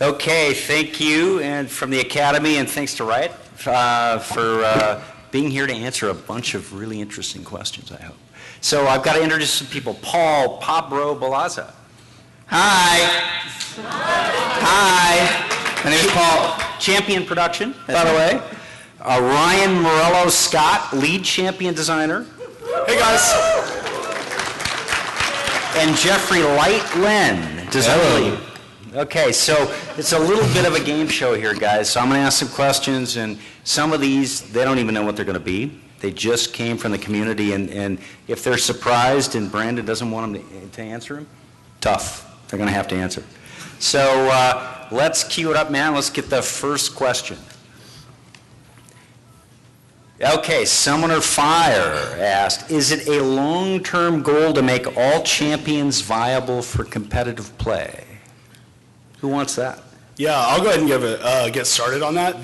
Okay, thank you, and from the Academy, and thanks to Riot for being here to answer a bunch of really interesting questions, I hope. So I've got to introduce some people. Paul, PABRO, Bellezza. Hi. Hi. My name is Paul. Champion Production, by the way. Ryan Morello Scott, lead champion designer. Hey, guys. And Jeffrey LYTE Len, designer. Okay, so it's a little bit of a game show here, guys. So I'm going to ask some questions, and some of these, they don't even know what they're going to be. They just came from the community, and if they're surprised and Brandon doesn't want them to answer them, tough. They're going to have to answer. So let's cue it up, man. Let's get the first question. Okay, Summoner Fire asked, is it a long-term goal to make all champions viable for competitive play? Who wants that? Yeah, I'll go ahead and get started on that.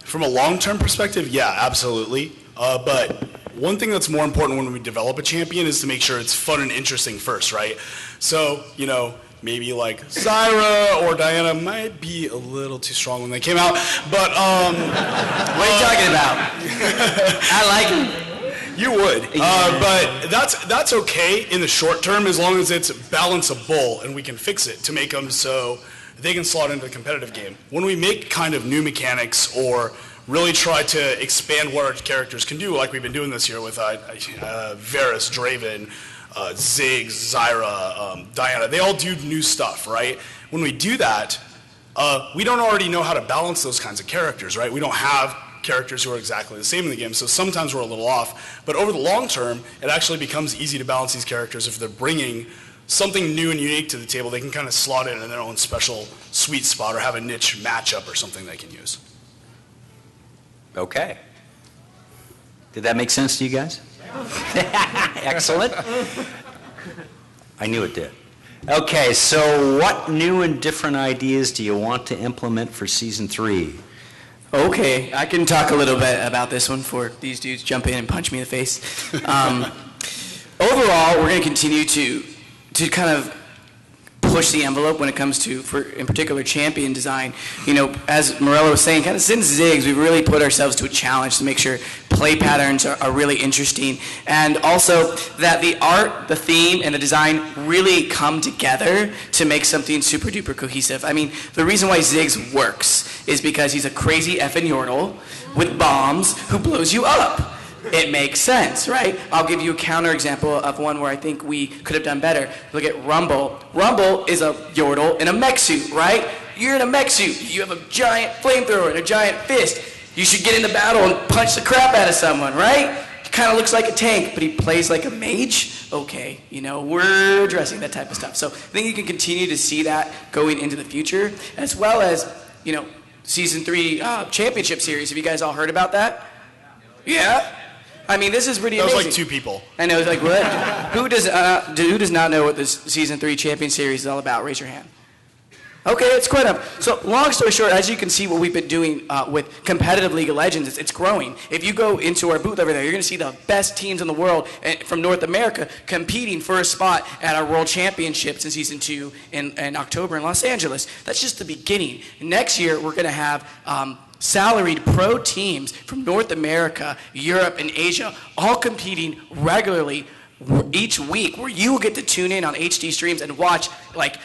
From a long-term perspective, yeah, absolutely. But one thing that's more important when we develop a champion is to make sure it's fun and interesting first, right? So, you know, maybe like Zyra or Diana might be a little too strong when they came out, but what are you talking about? I like them. You would, but that's okay in the short term as long as it's balanceable and we can fix it to make them so they can slot into the competitive game. When we make kind of new mechanics or really try to expand what our characters can do, like we've been doing this year with Varus, Draven, Ziggs, Zyra, Diana, they all do new stuff, right? When we do that, we don't already know how to balance those kinds of characters, right? We don't have characters who are exactly the same in the game, so sometimes we're a little off. But over the long term, it actually becomes easy to balance these characters if they're bringing something new and unique to the table. They can kind of slot in their own special sweet spot or have a niche matchup or something they can use. Okay. Did that make sense to you guys? Excellent. I knew it did. Okay, so what new and different ideas do you want to implement for Season 3? Okay, I can talk a little bit about this one before these dudes jump in and punch me in the face. Overall, we're going to continue to kind of push the envelope when it comes to, in particular, champion design. You know, as Morello was saying, kind of since Ziggs, we've really put ourselves to a challenge to make sure play patterns are really interesting, and also that the art, the theme, and the design really come together to make something super duper cohesive. I mean, the reason why Ziggs works is because he's a crazy effing Yordle with bombs who blows you up. It makes sense, right? I'll give you a counter example of one where I think we could have done better. Look at Rumble. Rumble is a Yordle in a mech suit, right? You're in a mech suit. You have a giant flamethrower and a giant fist. You should get into battle and punch the crap out of someone, right? He kind of looks like a tank, but he plays like a mage. Okay, you know, we're addressing that type of stuff. So I think you can continue to see that going into the future, as well as, you know, Season 3 Championship Series. Have you guys all heard about that? Yeah? I mean, this is pretty amazing. That was like 2 people. I know, it's like, what? Who does not know what this Season 3 Champion Series is all about? Raise your hand. Okay, it's quite up. So, long story short, as you can see what we've been doing with competitive League of Legends, it's growing. If you go into our booth over there, you're going to see the best teams in the world from North America competing for a spot at our World Championships in Season 2 in October in Los Angeles. That's just the beginning. Next year, we're going to have salaried pro teams from North America, Europe, and Asia, all competing regularly each week, where you will get to tune in on HD streams and watch like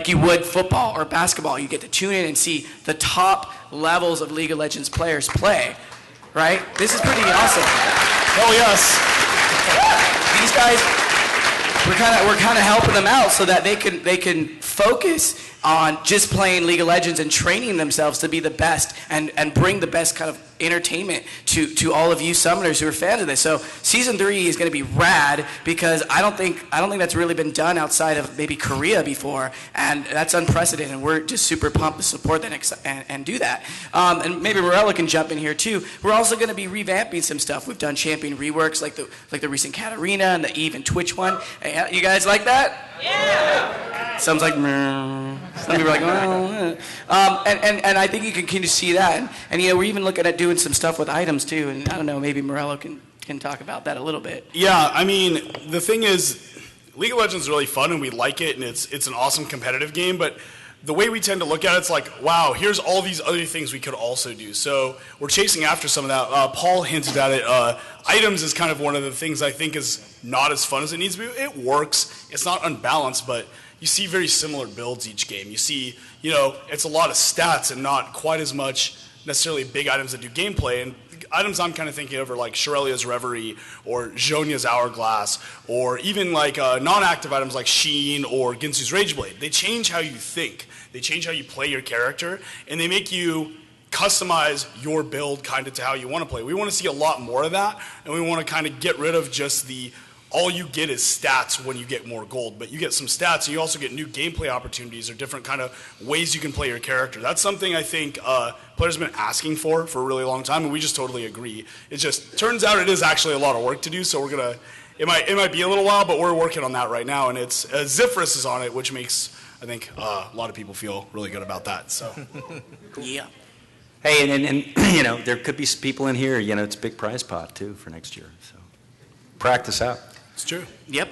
you would football or basketball. You get to tune in and see the top levels of League of Legends players play, right? This is pretty awesome. Oh yes. These guys, we're kind of helping them out so that they can focus on just playing League of Legends and training themselves to be the best and bring the best kind of entertainment to all of you summoners who are fans of this. So Season 3 is going to be rad because I don't think that's really been done outside of maybe Korea before, and that's unprecedented, and we're just super pumped to support that and do that. And maybe Morello can jump in here too. We're also going to be revamping some stuff. We've done champion reworks like the recent Katarina and the Eve and Twitch one. Hey, you guys like that? Yeah! Some's like, meh. Some people are like, well, and I think you can kind of see that. And you know, we're even looking at doing some stuff with items too. And I don't know, maybe Morello can talk about that a little bit. Yeah, I mean, the thing is, League of Legends is really fun and we like it, and it's an awesome competitive game. But the way we tend to look at it's like, wow, here's all these other things we could also do. So we're chasing after some of that. Paul hinted at it. Items is kind of one of the things I think is not as fun as it needs to be. It works. It's not unbalanced, but you see very similar builds each game. You see, it's a lot of stats and not quite as much necessarily big items that do gameplay. And items I'm kind of thinking of are like Shirelia's Reverie or Zhonya's Hourglass, or even like non-active items like Sheen or Ginsu's Rageblade. They change how you think. They change how you play your character, and they make you customize your build kind of to how you want to play. We want to see a lot more of that, and we want to kind of get rid of just all you get is stats when you get more gold, but you get some stats and you also get new gameplay opportunities or different kind of ways you can play your character. That's something I think players have been asking for a really long time, and we just totally agree. It just turns out it is actually a lot of work to do, so it might be a little while, but we're working on that right now, and it's Zifris is on it, which makes, I think, a lot of people feel really good about that. So, Yeah. Hey, and there could be people in here, it's a big prize pot too for next year, so practice out. it's true. Yep.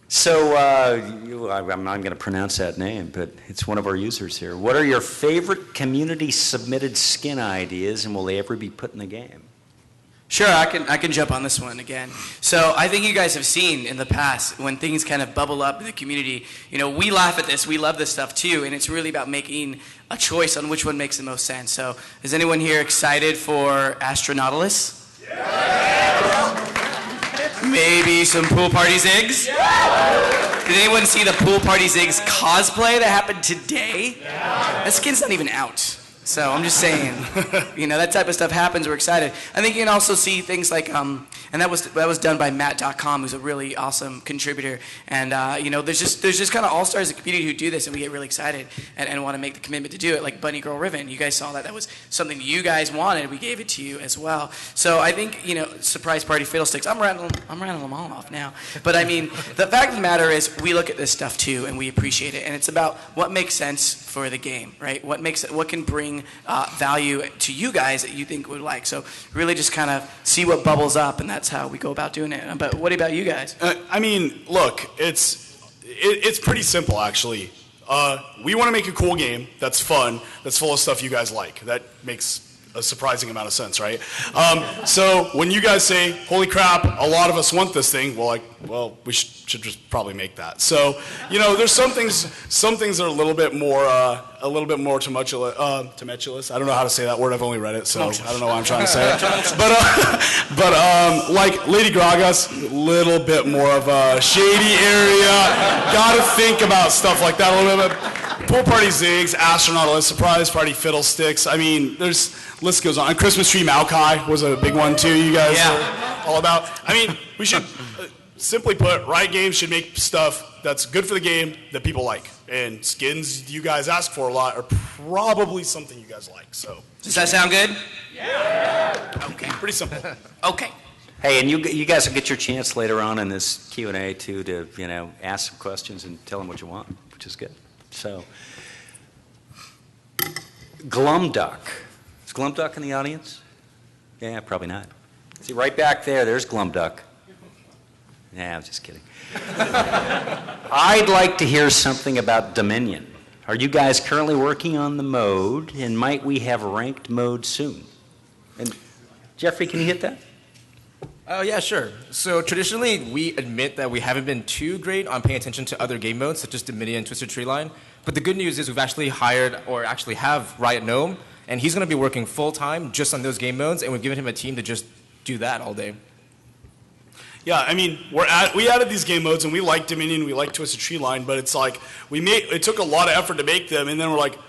So, I'm not going to pronounce that name, but it's one of our users here. What are your favorite community-submitted skin ideas, and will they ever be put in the game? Sure, I can jump on this one again. So I think you guys have seen in the past when things kind of bubble up in the community, we laugh at this, we love this stuff too, and it's really about making a choice on which one makes the most sense. So is anyone here excited for Astronautilus? Maybe some Pool Party Zigs? Did anyone see the Pool Party Zigs cosplay that happened today? That skin's not even out. So I'm just saying, that type of stuff happens. We're excited. I think you can also see things like, and that was done by Matt.com, who's a really awesome contributor. And there's just kind of all stars in the community who do this, and we get really excited and want to make the commitment to do it. Like Bunny Girl Riven, you guys saw that. That was something you guys wanted. We gave it to you as well. So I think Surprise Party Fiddlesticks. I'm rattling them all off now. But I mean, the fact of the matter is, we look at this stuff too, and we appreciate it. And it's about what makes sense for the game, right? What can bring value to you guys that you think would like. So really just kind of see what bubbles up, and that's how we go about doing it. But what about you guys? Look, it's pretty simple actually. We want to make a cool game that's fun, that's full of stuff you guys like. That makes a surprising amount of sense, right? So when you guys say, holy crap, a lot of us want this thing, we should just probably make that. So, there's some things that are a little bit more tumultuous. I don't know how to say that word. I've only read it, so I don't know why I'm trying to say it. But like Lady Gaga's, a little bit more of a shady area. Gotta think about stuff like that a little bit. Pool Party Zigs, Astronautilus, Surprise Party Fiddlesticks. I mean, list goes on. Christmas Tree Maokai was a big one too. You guys are all about. I mean, we should simply put, Riot Games should make stuff that's good for the game that people like. And skins you guys ask for a lot are probably something you guys like. So does that sound good? Yeah. Okay. Pretty simple. Okay. Hey, and you guys will get your chance later on in this Q&A too to ask some questions and tell them what you want, which is good. So, Glumduck. Is Glumduck in the audience? Yeah, probably not. See, right back there's Glumduck. Nah, I'm just kidding. I'd like to hear something about Dominion. Are you guys currently working on the mode, and might we have ranked mode soon? And Jeffrey, can you hit that? Oh, yeah, sure. So traditionally, we admit that we haven't been too great on paying attention to other game modes, such as Dominion and Twisted Treeline. But the good news is we've actually hired, or actually have, Riot Gnome, and he's going to be working full-time just on those game modes, and we've given him a team to just do that all day. Yeah, I mean, we added these game modes, and we like Dominion, we like Twisted Treeline, but it's like, it took a lot of effort to make them, and then we're like,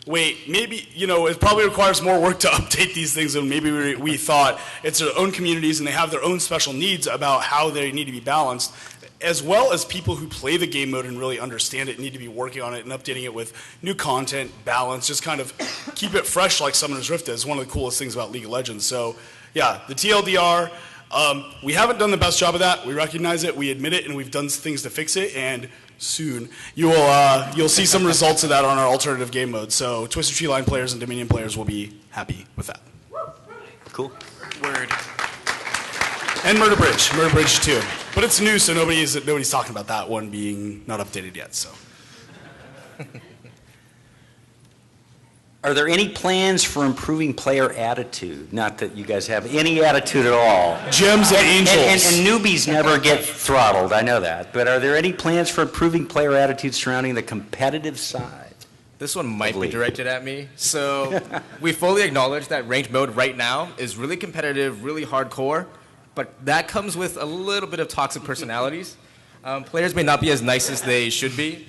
wait, maybe, it probably requires more work to update these things than maybe we thought. It's their own communities, and they have their own special needs about how they need to be balanced, as well as people who play the game mode and really understand it need to be working on it and updating it with new content, balance, just kind of keep it fresh like Summoner's Rift is. One of the coolest things about League of Legends. So, yeah, the TLDR, we haven't done the best job of that. We recognize it, we admit it, and we've done things to fix it, and soon you'll see some results of that on our alternative game mode. So Twisted Treeline players and Dominion players will be happy with that. Cool. Word. And Murder Bridge too. But it's new, so nobody's talking about that one being not updated yet. So Are there any plans for improving player attitude? Not that you guys have any attitude at all. Gems and angels. And newbies never get throttled, I know that. But are there any plans for improving player attitude surrounding the competitive side? This one might be LYTE. directed at me. So we fully acknowledge that ranked mode right now is really competitive, really hardcore, but that comes with a little bit of toxic personalities. Players may not be as nice as they should be.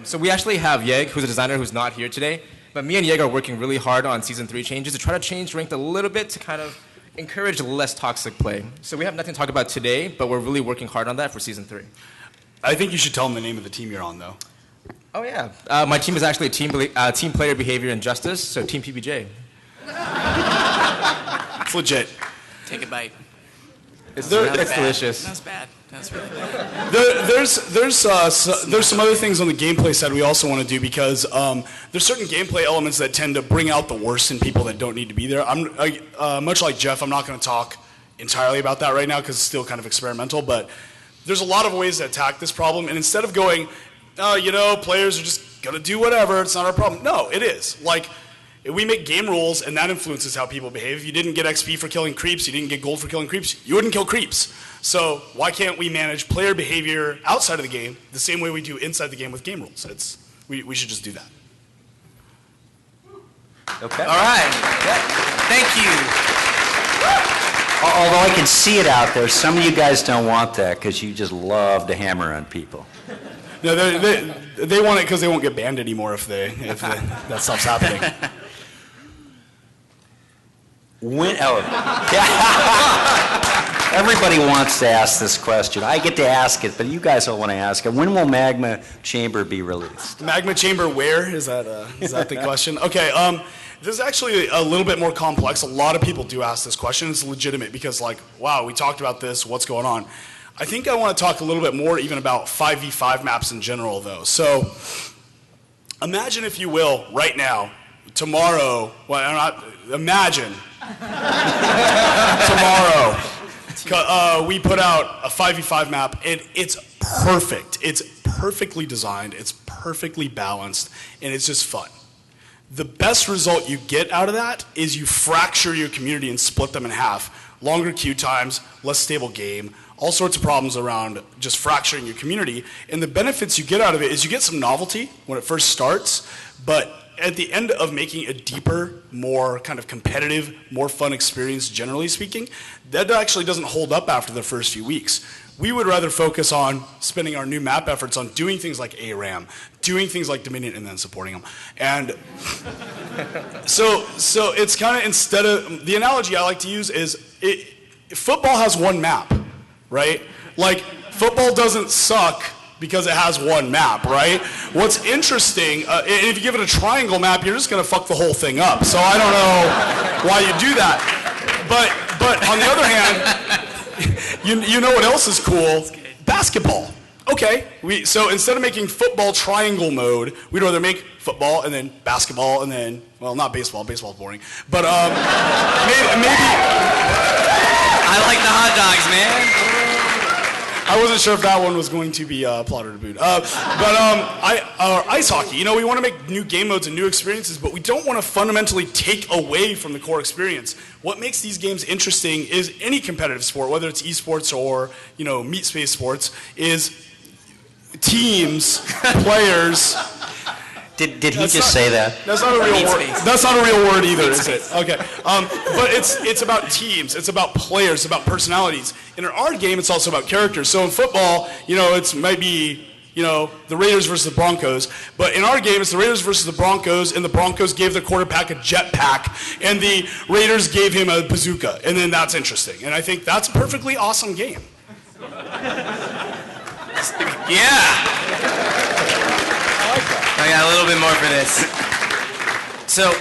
So we actually have Yeg, who's a designer who's not here today. But me and Yeg are working really hard on Season 3 changes to try to change ranked a little bit to kind of encourage less toxic play. So we have nothing to talk about today, but we're really working hard on that for Season 3. I think you should tell them the name of the team you're on, though. Oh, yeah. My team is actually Team Player Behavior and Justice, so Team PBJ. It's legit. Take a bite. It's That was delicious. That was bad. That was really bad. There's some other things on the gameplay side we also want to do because there's certain gameplay elements that tend to bring out the worst in people that don't need to be there. Much like Jeff, I'm not going to talk entirely about that right now because it's still kind of experimental, but there's a lot of ways to attack this problem, and instead of going, players are just going to do whatever, it's not our problem. No, it is. Like, we make game rules, and that influences how people behave. If you didn't get XP for killing creeps, you didn't get gold for killing creeps, you wouldn't kill creeps. So why can't we manage player behavior outside of the game the same way we do inside the game with game rules? We should just do that. Okay. All right. Thank you. Although I can see it out there, some of you guys don't want that because you just love to hammer on people. No, they want it because they won't get banned anymore if that stops happening. Everybody wants to ask this question. I get to ask it, but you guys don't want to ask it. When will Magma Chamber be released? Magma Chamber where? Is that the question? Okay, this is actually a little bit more complex. A lot of people do ask this question. It's legitimate because, wow, we talked about this. What's going on? I think I want to talk a little bit more even about 5v5 maps in general, though. So imagine, if you will, right now, tomorrow, imagine tomorrow we put out a 5v5 map, and it's perfect. It's perfectly designed, it's perfectly balanced, and it's just fun. The best result you get out of that is you fracture your community and split them in half. Longer queue times, less stable game, all sorts of problems around just fracturing your community. And the benefits you get out of it is you get some novelty when it first starts, but at the end of making a deeper, more kind of competitive, more fun experience, generally speaking, that actually doesn't hold up after the first few weeks. We would rather focus on spending our new map efforts on doing things like ARAM, doing things like Dominion, and then supporting them. And so it's kind of, instead of, the analogy I like to use is, football has one map, right? Like, football doesn't suck because it has one map, right? What's interesting, if you give it a triangle map, you're just gonna fuck the whole thing up. So I don't know why you do that. But on the other hand, you know what else is cool? Basketball. Okay, so instead of making football triangle mode, we'd rather make football and then basketball and then, well, not baseball, baseball's boring, but maybe. I like the hot dogs, man. I wasn't sure if that one was going to be plotted or booed. Ice hockey, we want to make new game modes and new experiences, but we don't want to fundamentally take away from the core experience. What makes these games interesting is any competitive sport, whether it's esports or, meat space sports, is teams, players. Did he just say that? That's not a real word. That's not a real word either, is it? Okay. But it's about teams. It's about players. It's about personalities. In our game, it's also about characters. So in football, it might be, the Raiders versus the Broncos. But in our game, it's the Raiders versus the Broncos, and the Broncos gave their quarterback a jetpack, and the Raiders gave him a bazooka. And then that's interesting. And I think that's a perfectly awesome game. Yeah. I got a little bit more for this. So,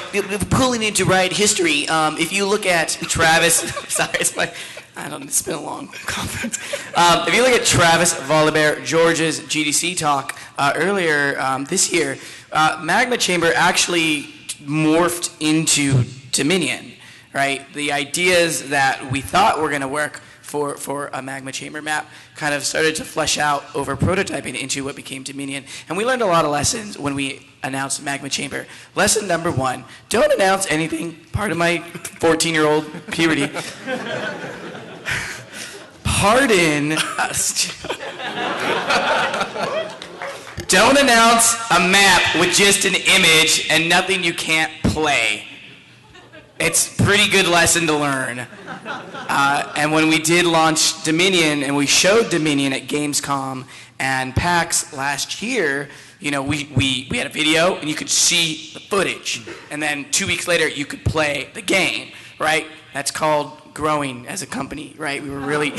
pulling into Riot history, if you look at Travis, sorry, it's been a long conference. If you look at Travis Volleybert George's GDC talk earlier this year, Magma Chamber actually morphed into Dominion, right? The ideas that we thought were going to work for a magma chamber map kind of started to flesh out over prototyping into what became Dominion. And we learned a lot of lessons when we announced magma chamber. Lesson number 1, don't announce anything, part of my 14-year-old puberty. Pardon. Don't announce a map with just an image and nothing you can't play. It's a pretty good lesson to learn. And when we did launch Dominion and we showed Dominion at Gamescom and PAX last year, you know, we had a video and you could see the footage. And then 2 weeks later, you could play the game, right? That's called growing as a company, right? We were really,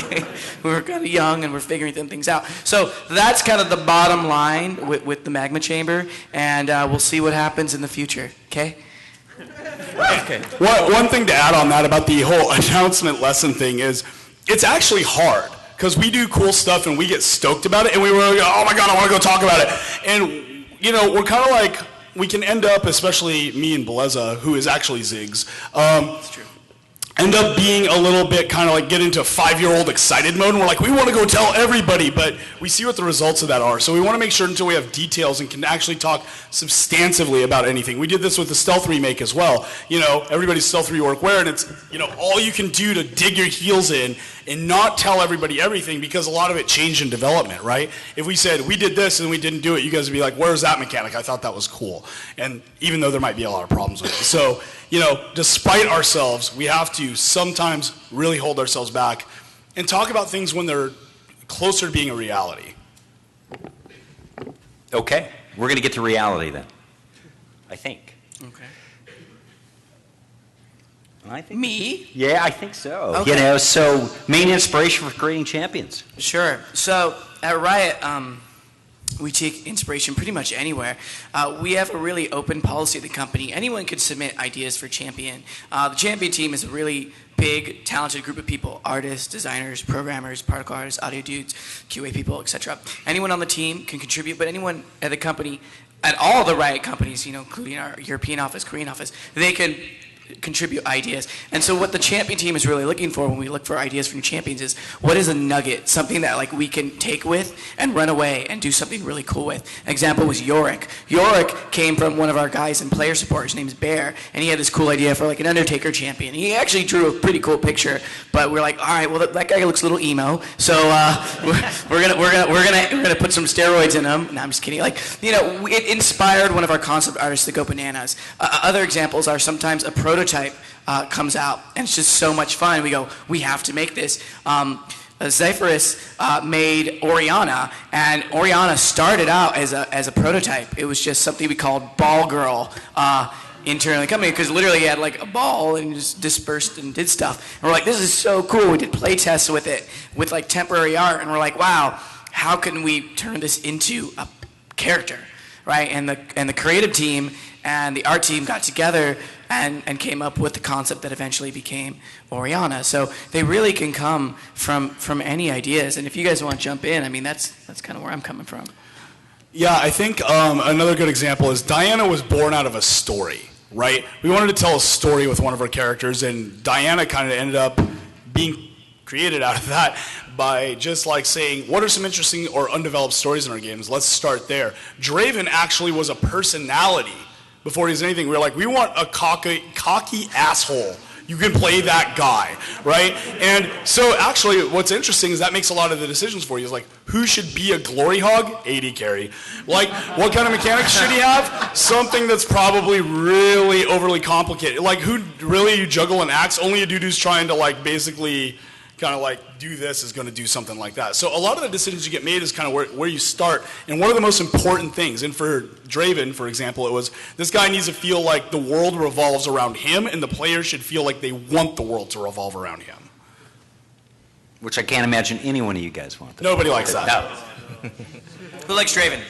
we were kind of young and we're figuring things out. So that's kind of the bottom line with the magma chamber, and we'll see what happens in the future, okay? Okay. One thing to add on that about the whole announcement lesson thing is it's actually hard because we do cool stuff and we get stoked about it and we were like, oh my God, I want to go talk about it. And, you know, we're kind of like, we can end up, especially me and Bellezza, who is actually Ziggs. That's true. End up being a little bit kind of like get into a 5-year-old excited mode, and we're like, we want to go tell everybody, but we see what the results of that are. So we want to make sure until we have details and can actually talk substantively about anything. We did this with the Stealth remake as well. You know, everybody's Stealth reworkware, and it's, you know, all you can do to dig your heels in and not tell everybody everything because a lot of it changed in development, right? If we said, we did this and we didn't do it, you guys would be like, where's that mechanic? I thought that was cool. And even though there might be a lot of problems with it. So, you know, despite ourselves, we have to sometimes really hold ourselves back and talk about things when they're closer to being a reality. Okay, we're going to get to reality then, I think. Okay. I think. Me? Yeah, I think so. Okay. You know, so main inspiration for creating champions. Sure. So at Riot, we take inspiration pretty much anywhere. We have a really open policy at the company. Anyone could submit ideas for champion. The champion team is a really big, talented group of people: artists, designers, programmers, particle artists, audio dudes, QA people, etc. Anyone on the team can contribute, but anyone at the company, at all the Riot companies, you know, including our European office, Korean office, they can contribute ideas. And so what the champion team is really looking for when we look for ideas from champions is, what is a nugget, something that like we can take with and run away and do something really cool with. An example was Yorick. Yorick came from one of our guys in player support. His name's Bear, and he had this cool idea for like an Undertaker champion. He actually drew a pretty cool picture, but we're like, all right, well that guy looks a little emo, so we're gonna put some steroids in him. No, I'm just kidding. Like, you know, it inspired one of our concept artists to go bananas. Other examples are sometimes a prototype comes out, and it's just so much fun. We go, we have to make this. Zephyrus made Oriana, and Oriana started out as a prototype. It was just something we called Ball Girl internally in the company, because literally he had like a ball and just dispersed and did stuff. And we're like, this is so cool. We did play tests with it with like temporary art, and we're like, wow, how can we turn this into a character, right? And the creative team and the art team got together and came up with the concept that eventually became Oriana. So they really can come from any ideas. And if you guys want to jump in, I mean, that's kind of where I'm coming from. Yeah, I think another good example is Diana was born out of a story, right? We wanted to tell a story with one of our characters, and Diana kind of ended up being created out of that by just like saying, what are some interesting or undeveloped stories in our games? Let's start there. Draven actually was a personality before he was anything. We were like, we want a cocky asshole. You can play that guy, right? And so actually what's interesting is that makes a lot of the decisions for you. It's like, who should be a glory hog? AD carry. Like, what kind of mechanics should he have? Something that's probably really overly complicated. Like, who really you juggle an axe? Only a dude who's trying to like basically kind of like do this is going to do something like that. So a lot of the decisions you get made is kind of where you start. And one of the most important things, and for Draven, for example, it was this guy needs to feel like the world revolves around him, and the players should feel like they want the world to revolve around him. Which I can't imagine any one of you guys want. Nobody likes that. No. Who likes Draven?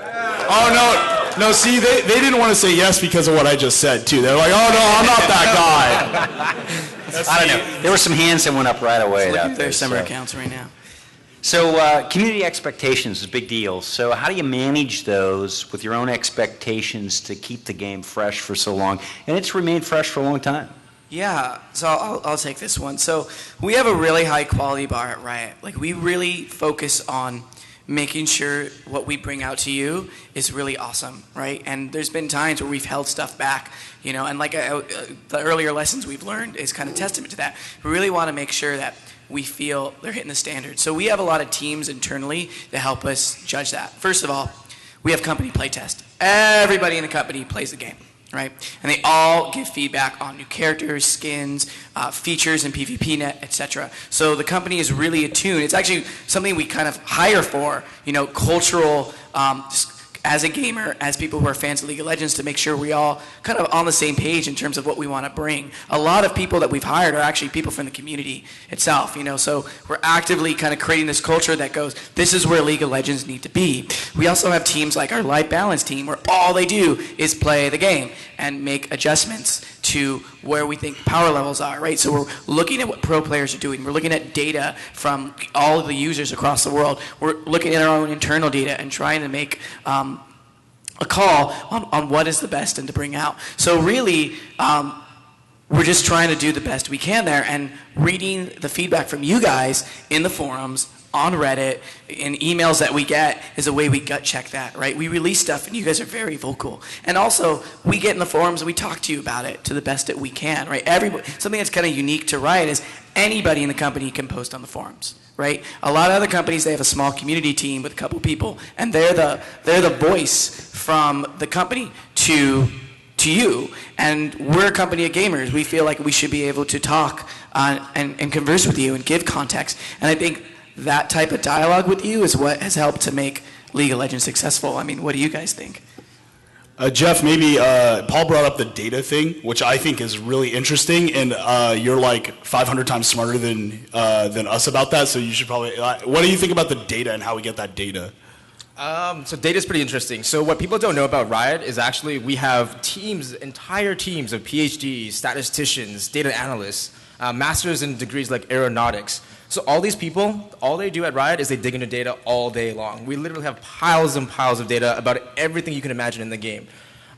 Oh, no, see, they didn't want to say yes because of what I just said, too. They're like, oh, no, I'm not that guy. I don't know. There were some hands that went up right away. Look at their summer accounts right now. So community expectations is a big deal. So how do you manage those with your own expectations to keep the game fresh for so long? And it's remained fresh for a long time. Yeah, so I'll take this one. So we have a really high quality bar at Riot. Like, we really focus on making sure what we bring out to you is really awesome, right? And there's been times where we've held stuff back, and like the earlier lessons we've learned is kind of testament to that. We really want to make sure that we feel they're hitting the standard. So we have a lot of teams internally that help us judge that. First of all, we have company playtest. Everybody in the company plays the game, right? And they all give feedback on new characters, skins, features in PvPnet, etc. So the company is really attuned. It's actually something we kind of hire for, cultural, as a gamer, as people who are fans of League of Legends, to make sure we all kind of on the same page in terms of what we want to bring. A lot of people that we've hired are actually people from the community itself, so we're actively kind of creating this culture that goes, this is where League of Legends need to be. We also have teams like our LYTE Balance team, where all they do is play the game and make adjustments to where we think power levels are, right? So we're looking at what pro players are doing. We're looking at data from all of the users across the world. We're looking at our own internal data and trying to make a call on what is the best and to bring out. So really, we're just trying to do the best we can there, and reading the feedback from you guys in the forums, on Reddit, in emails that we get is a way we gut check that, right? We release stuff and you guys are very vocal. And also, we get in the forums and we talk to you about it to the best that we can, right? Something that's kind of unique to Riot is anybody in the company can post on the forums, right? A lot of other companies, they have a small community team with a couple people, and they're the voice from the company to you. And we're a company of gamers. We feel like we should be able to talk and converse with you and give context. And I think that type of dialogue with you is what has helped to make League of Legends successful. I mean, what do you guys think? Jeff, maybe Paul brought up the data thing, which I think is really interesting, and you're like 500 times smarter than us about that, so you should probably, what do you think about the data and how we get that data? So data is pretty interesting. So what people don't know about Riot is actually we have teams, entire teams of PhDs, statisticians, data analysts, masters in degrees like aeronautics. So all these people, all they do at Riot is they dig into data all day long. We literally have piles and piles of data about everything you can imagine in the game.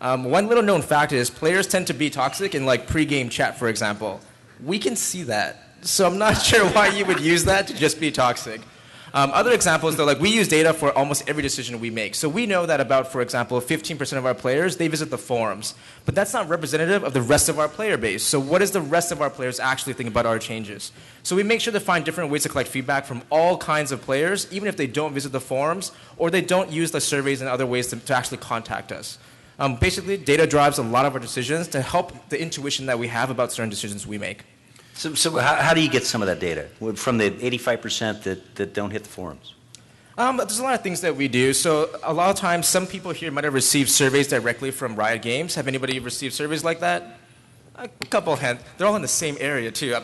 One little known fact is players tend to be toxic in like pre-game chat, for example. We can see that. So I'm not sure why you would use that to just be toxic. Other examples, though, like we use data for almost every decision we make. So we know that about, for example, 15% of our players, they visit the forums. But that's not representative of the rest of our player base. So what does the rest of our players actually think about our changes? So we make sure to find different ways to collect feedback from all kinds of players, even if they don't visit the forums or they don't use the surveys and other ways to actually contact us. Basically, data drives a lot of our decisions to help the intuition that we have about certain decisions we make. So how do you get some of that data from the 85% that don't hit the forums? There's a lot of things that we do. So a lot of times, some people here might have received surveys directly from Riot Games. Have anybody received surveys like that? A couple of hands. They're all in the same area, too.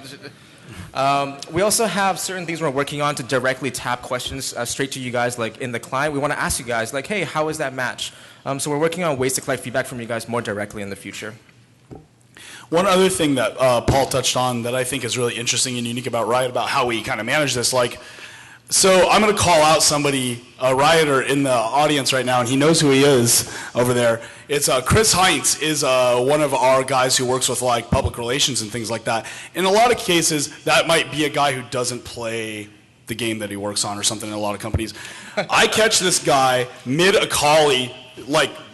We also have certain things we're working on to directly tap questions straight to you guys, like in the client. We want to ask you guys, like, hey, how is that match? So we're working on ways to collect feedback from you guys more directly in the future. One other thing that Paul touched on that I think is really interesting and unique about Riot, about how we kind of manage this, so I'm going to call out somebody, a Rioter in the audience right now, and he knows who he is over there. It's Chris Heinz is one of our guys who works with public relations and things like that. In a lot of cases, that might be a guy who doesn't play the game that he works on or something in a lot of companies. I catch this guy mid-Akali,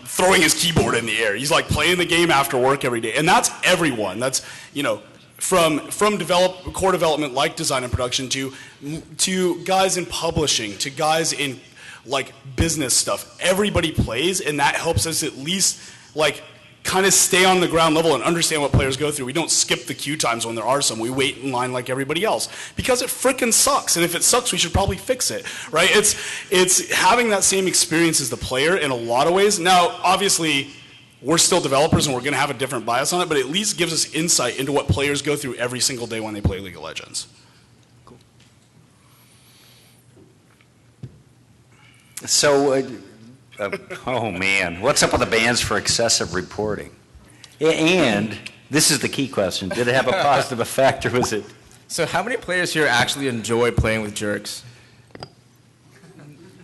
throwing his keyboard in the air. He's playing the game after work every day. And that's everyone. That's, from core development like design and production to guys in publishing, to guys in business stuff. Everybody plays, and that helps us at least kind of stay on the ground level and understand what players go through. We don't skip the queue times when there are some. We wait in line like everybody else because it frickin' sucks. And if it sucks, we should probably fix it, right? It's having that same experience as the player in a lot of ways. Now, obviously, we're still developers and we're going to have a different bias on it, but it at least gives us insight into what players go through every single day when they play League of Legends. Cool. So, oh man, what's up with the bans for excessive reporting? And this is the key question: did it have a positive effect, or was it? So, how many players here actually enjoy playing with jerks?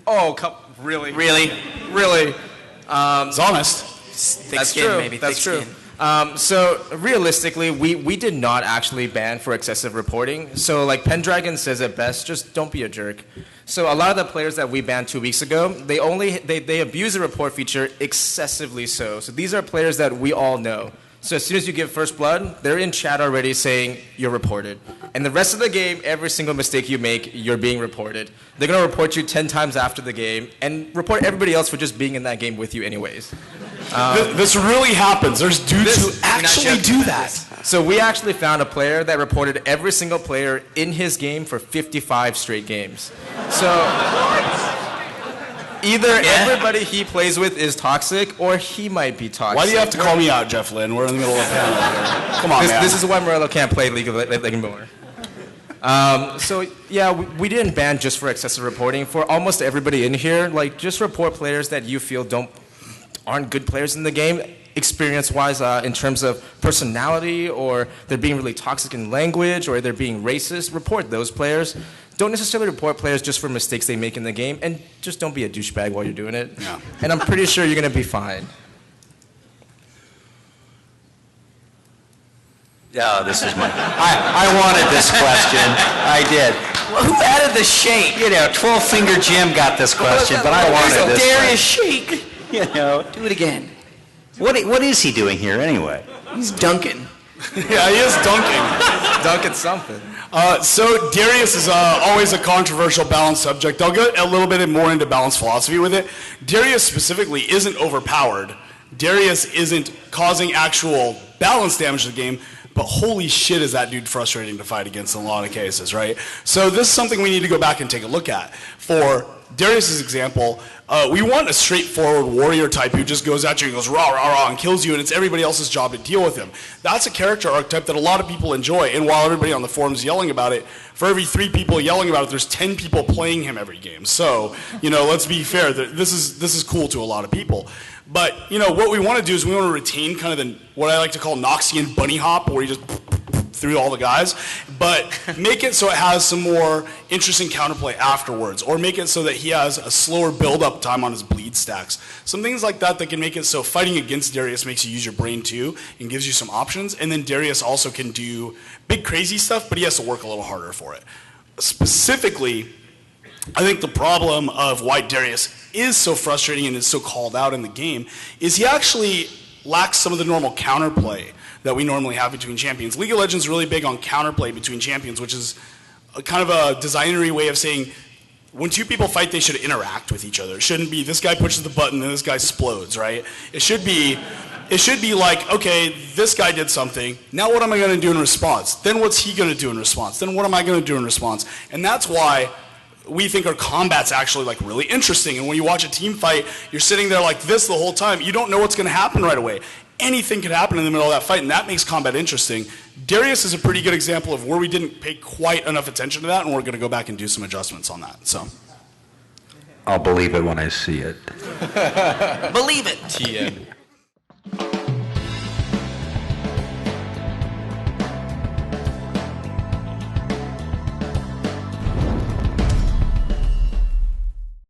Oh, really? It's honest. Thick skin, maybe. That's thick true. skin. So realistically, we did not actually ban for excessive reporting. So like Pendragon says it best, just don't be a jerk. So a lot of the players that we banned 2 weeks ago, they abuse the report feature excessively so. So these are players that we all know. So as soon as you give first blood, they're in chat already saying you're reported. And the rest of the game, every single mistake you make, you're being reported. They're going to report you 10 times after the game and report everybody else for just being in that game with you anyways. This really happens. There's dudes who actually do that. So we actually found a player that reported every single player in his game for 55 straight games. So either everybody he plays with is toxic or he might be toxic. Why do you have to call me out, Jeff Lynn? We're in the middle of a panel here. Come on, man. This is why Morello can't play League of Legends anymore. So yeah, we didn't ban just for excessive reporting. For almost everybody in here, like just report players that you feel aren't good players in the game, experience-wise, in terms of personality, or they're being really toxic in language, or they're being racist. Report those players. Don't necessarily report players just for mistakes they make in the game, and just don't be a douchebag while you're doing it. Yeah. And I'm pretty sure you're going to be fine. Oh, this is my. I wanted this question. I did. Well, who added the shake? 12-finger Jim got this question, but I wanted this. Darius shake. Do it again. What is he doing here anyway? He's dunking. Yeah, he is dunking. Dunking something. So Darius is always a controversial balance subject. I'll get a little bit more into balance philosophy with it. Darius specifically isn't overpowered. Darius isn't causing actual balance damage to the game, but holy shit is that dude frustrating to fight against in a lot of cases, right? So this is something we need to go back and take a look at. For Darius's example, we want a straightforward warrior type who just goes at you and goes rah, rah, rah, and kills you, and it's everybody else's job to deal with him. That's a character archetype that a lot of people enjoy, and while everybody on the forums is yelling about it, for every 3 people yelling about it, there's 10 people playing him every game. So, let's be fair. This is cool to a lot of people. But, what we want to do is we want to retain kind of what I like to call Noxian bunny hop, where you just through all the guys, but make it so it has some more interesting counterplay afterwards, or make it so that he has a slower build-up time on his bleed stacks. Some things like that can make it so fighting against Darius makes you use your brain too, and gives you some options, and then Darius also can do big crazy stuff, but he has to work a little harder for it. Specifically, I think the problem of why Darius is so frustrating and is so called out in the game is he actually lacks some of the normal counterplay that we normally have between champions. League of Legends is really big on counterplay between champions, which is a kind of a designery way of saying when 2 people fight, they should interact with each other. It shouldn't be this guy pushes the button and this guy explodes, right? It should be like, okay, this guy did something. Now what am I going to do in response? Then what's he going to do in response? Then what am I going to do in response? And that's why we think our combat's actually like really interesting. And when you watch a team fight, you're sitting there like this the whole time. You don't know what's going to happen right away. Anything could happen in the middle of that fight, and that makes combat interesting. Darius is a pretty good example of where we didn't pay quite enough attention to that, and we're going to go back and do some adjustments on that. So, I'll believe it when I see it. Believe it. TM.